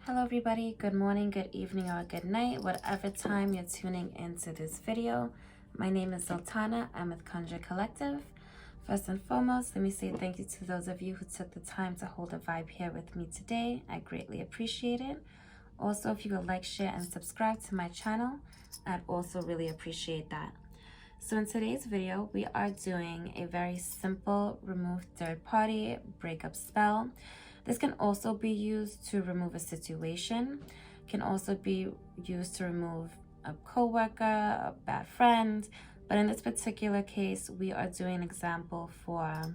Hello everybody, good morning, good evening, or good night, whatever time you're tuning into this video. My name is Zultana, I'm with Conjure Collective. First and foremost, let me say thank you to those of you who took the time to hold a vibe here with me today. I greatly appreciate it. Also, if you would like, share, and subscribe to my channel, I'd also really appreciate that. So in today's video, we are doing a very simple remove third party breakup spell. This can also be used to remove a situation, can also be used to remove a coworker, a bad friend, but in this particular case, we are doing an example for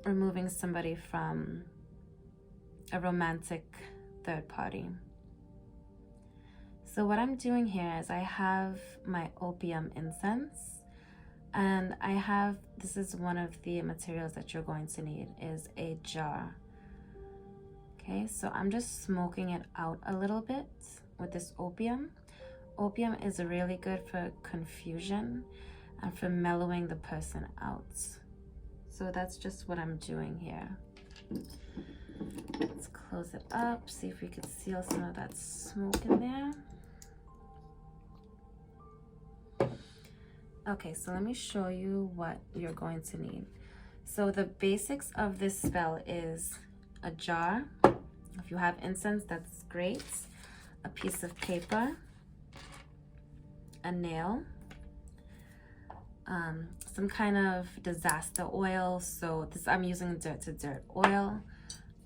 removing somebody from a romantic third party. So what I'm doing here is I have my opium incense, and I have, this is one of the materials that you're going to need, is a jar. Okay, so I'm just smoking it out a little bit with this opium. Opium is really good for confusion and for mellowing the person out. So that's just what I'm doing here. Let's close it up, see if we can seal some of that smoke in there. Okay, so let me show you what you're going to need. So the basics of this spell is a jar. If you have incense, that's great. A piece of paper, a nail, some kind of disaster oil. So this, I'm using dirt to dirt oil,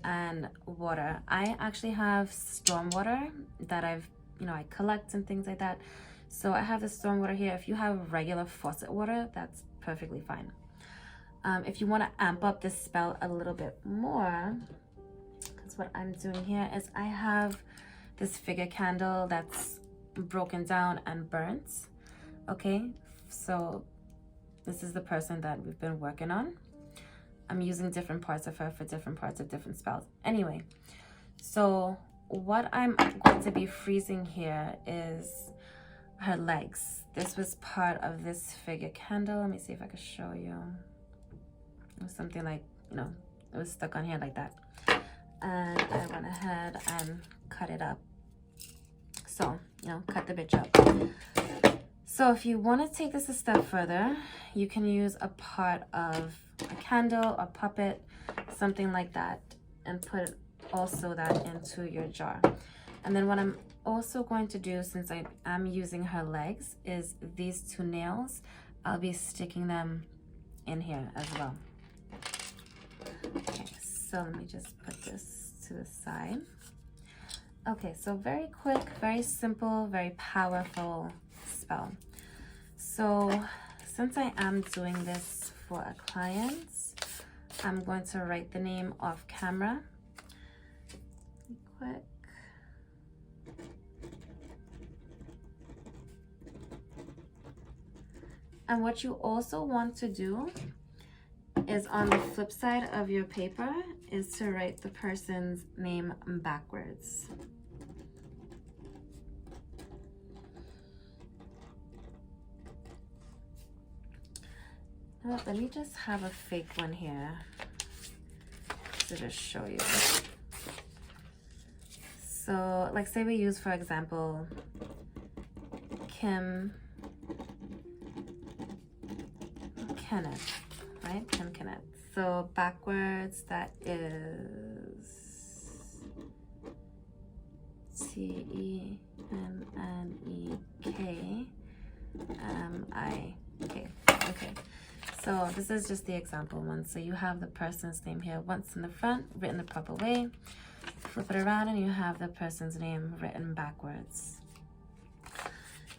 and water. I actually have storm water that I collect and things like that. So I have the storm water here. If you have regular faucet water, that's perfectly fine. If you want to amp up this spell a little bit more, because what I'm doing here is I have this figure candle that's broken down and burnt. Okay, so this is the person that we've been working on. I'm using different parts of her for different parts of different spells. Anyway, so what I'm going to be freezing here is her legs. This was part of this figure candle. Let me see if I can show you. It was something like, it was stuck on here like that. And I went ahead and cut it up. So, cut the bitch up. So if you want to take this a step further, you can use a part of a candle, a puppet, something like that, and put also that into your jar. And then what I'm also going to do, since I am using her legs, is these two nails. I'll be sticking them in here as well. Okay, so let me just put this to the side. Okay, so very quick, very simple, very powerful spell. So since I am doing this for a client, I'm going to write the name off camera. Quick. And what you also want to do is, on the flip side of your paper, is to write the person's name backwards. Let me just have a fake one here to just show you. So, like, say we use, for example, Kim Kenneth, right? Kim Kenneth. So backwards, that is TENNENEK. Okay. So this is just the example one. So you have the person's name here once in the front, written the proper way. Flip it around and you have the person's name written backwards.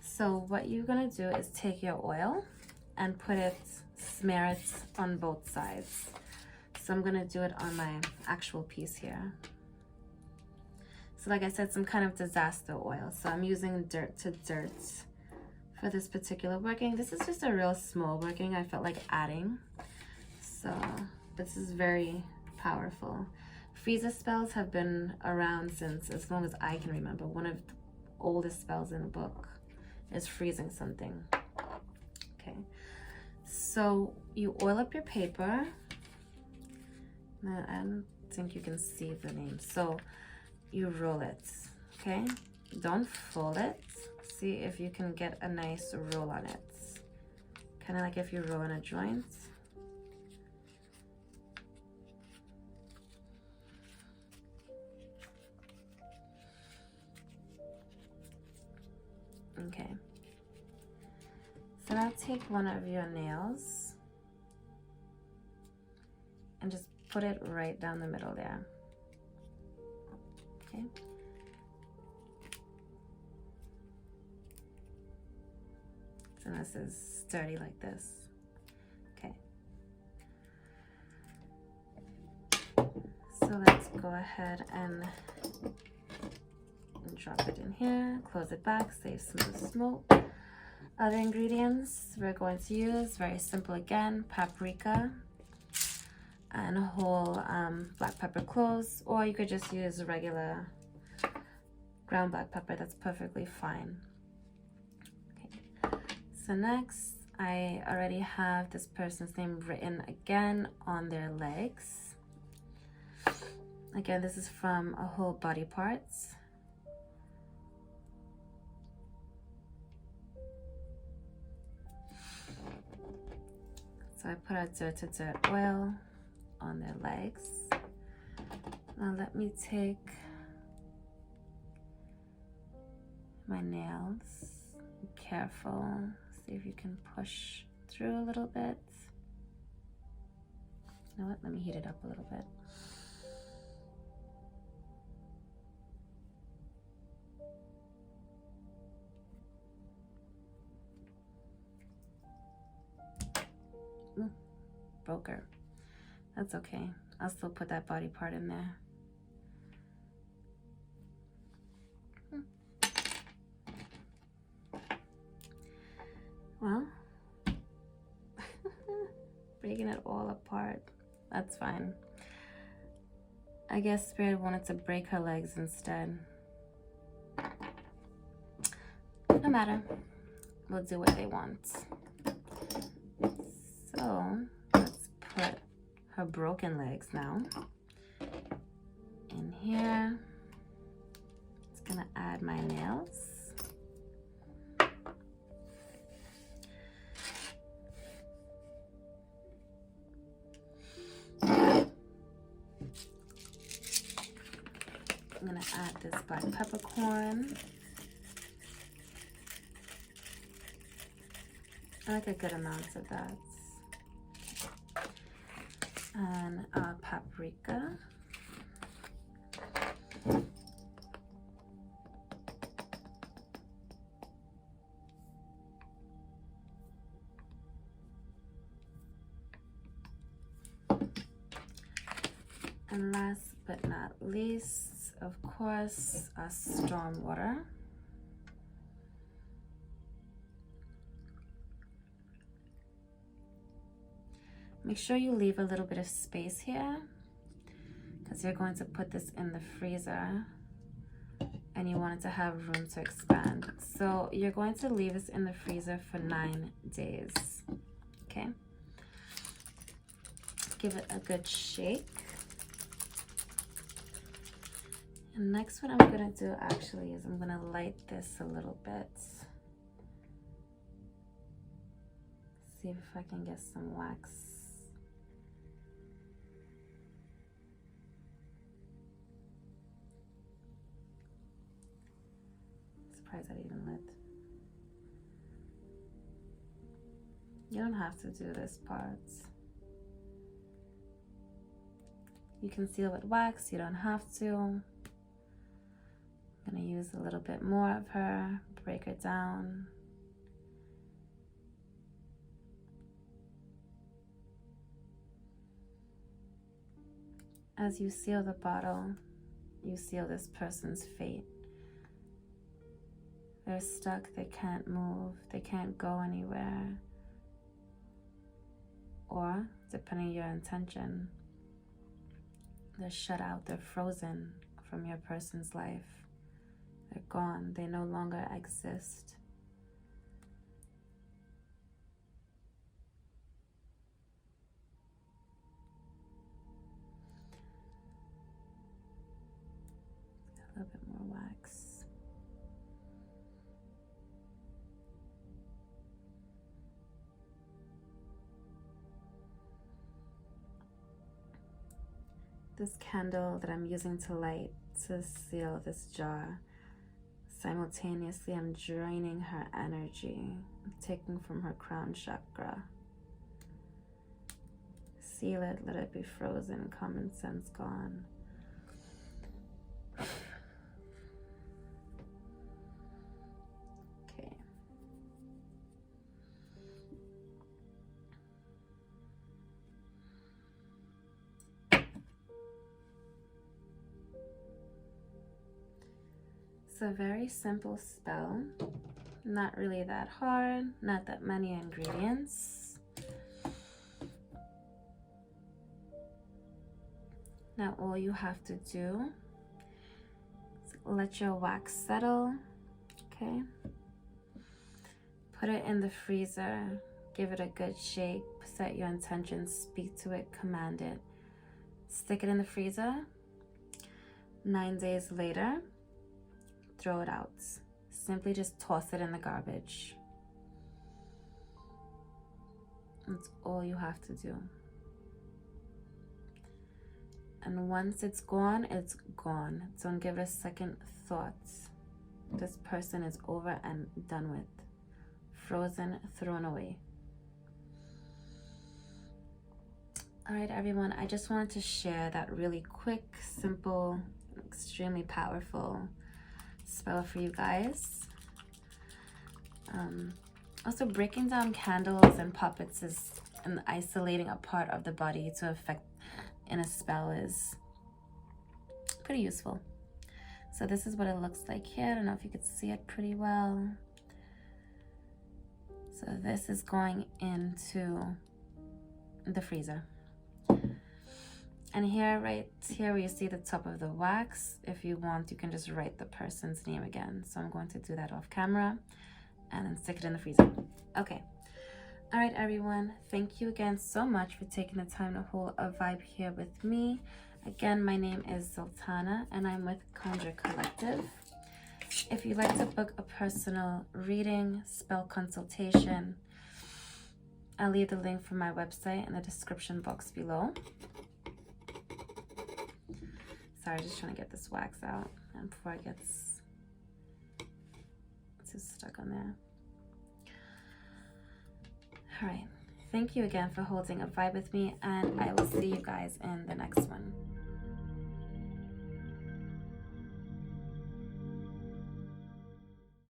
So what you're gonna do is take your oil and smear it on both sides. So I'm gonna do it on my actual piece here. So like I said, some kind of disaster oil. So I'm using dirt to dirt for this particular working. This is just a real small working I felt like adding. So this is very powerful. Freezer spells have been around since as long as I can remember. One of the oldest spells in the book is freezing something. Okay. So you oil up your paper, and think you can see the name. So you roll it, okay? Don't fold it. See if you can get a nice roll on it. Kind of like if you roll in a joint. Okay. So now take one of your nails and just put it right down the middle there. Okay. So this is sturdy like this. Okay. So let's go ahead and drop it in here, close it back, save some of the smoke. Other ingredients we're going to use, very simple again, paprika and whole black pepper cloves, or you could just use regular ground black pepper, that's perfectly fine. Okay. So next, I already have this person's name written again on their legs. Again, this is from a whole body parts. So I put a dirt oil on their legs. Now let me take my nails. Be careful. See if you can push through a little bit. You know what? Let me heat it up a little bit. Ooh, broke her. That's okay. I'll still put that body part in there. Well, breaking it all apart. That's fine. I guess Spirit wanted to break her legs instead. No matter. We'll do what they want. So let's put her broken legs now in here. Just gonna add my nails. I'm gonna add this black peppercorn. I like a good amount of that. And paprika. And last but not least, of course, storm water. Make sure you leave a little bit of space here because you're going to put this in the freezer and you want it to have room to expand. So you're going to leave this in the freezer for 9 days, okay? Give it a good shake. And next what I'm gonna do actually is I'm gonna light this a little bit. See if I can get some wax. Surprised I even lit. You don't have to do this part. You can seal with wax, you don't have to. I'm gonna use a little bit more of her, break her down. As you seal the bottle, you seal this person's fate. They're stuck, they can't move, they can't go anywhere. Or, depending on your intention, they're shut out, they're frozen from your person's life. They're gone, they no longer exist. this candle that I'm using to light to seal this jar. Simultaneously, I'm draining her energy, taking from her crown chakra. Seal it, let it be frozen, common sense gone. Okay. It's a very simple spell, not really that hard, not that many ingredients. Now all you have to do is let your wax settle, okay? Put it in the freezer, give it a good shake, set your intentions, speak to it, command it. Stick it in the freezer. 9 days later, throw it out. Simply just toss it in the garbage. That's all you have to do. And once it's gone, it's gone. Don't give it a second thought. This person is over and done with. Frozen, thrown away. All right, everyone, I just wanted to share that really quick, simple, extremely powerful spell for you guys. Also, breaking down candles and puppets and isolating a part of the body to affect in a spell is pretty useful. So this is what it looks like here. I don't know if you could see it pretty well. So this is going into the freezer. And here, right here where you see the top of the wax, if you want, you can just write the person's name again. So I'm going to do that off camera and then stick it in the freezer. Okay. All right, everyone. Thank you again so much for taking the time to hold a vibe here with me. Again, my name is Zultana and I'm with Conjure Collective. If you'd like to book a personal reading, spell consultation, I'll leave the link for my website in the description box below. Sorry, just trying to get this wax out and before it gets too stuck on there. All right, thank you again for holding a vibe with me, and I will see you guys in the next one.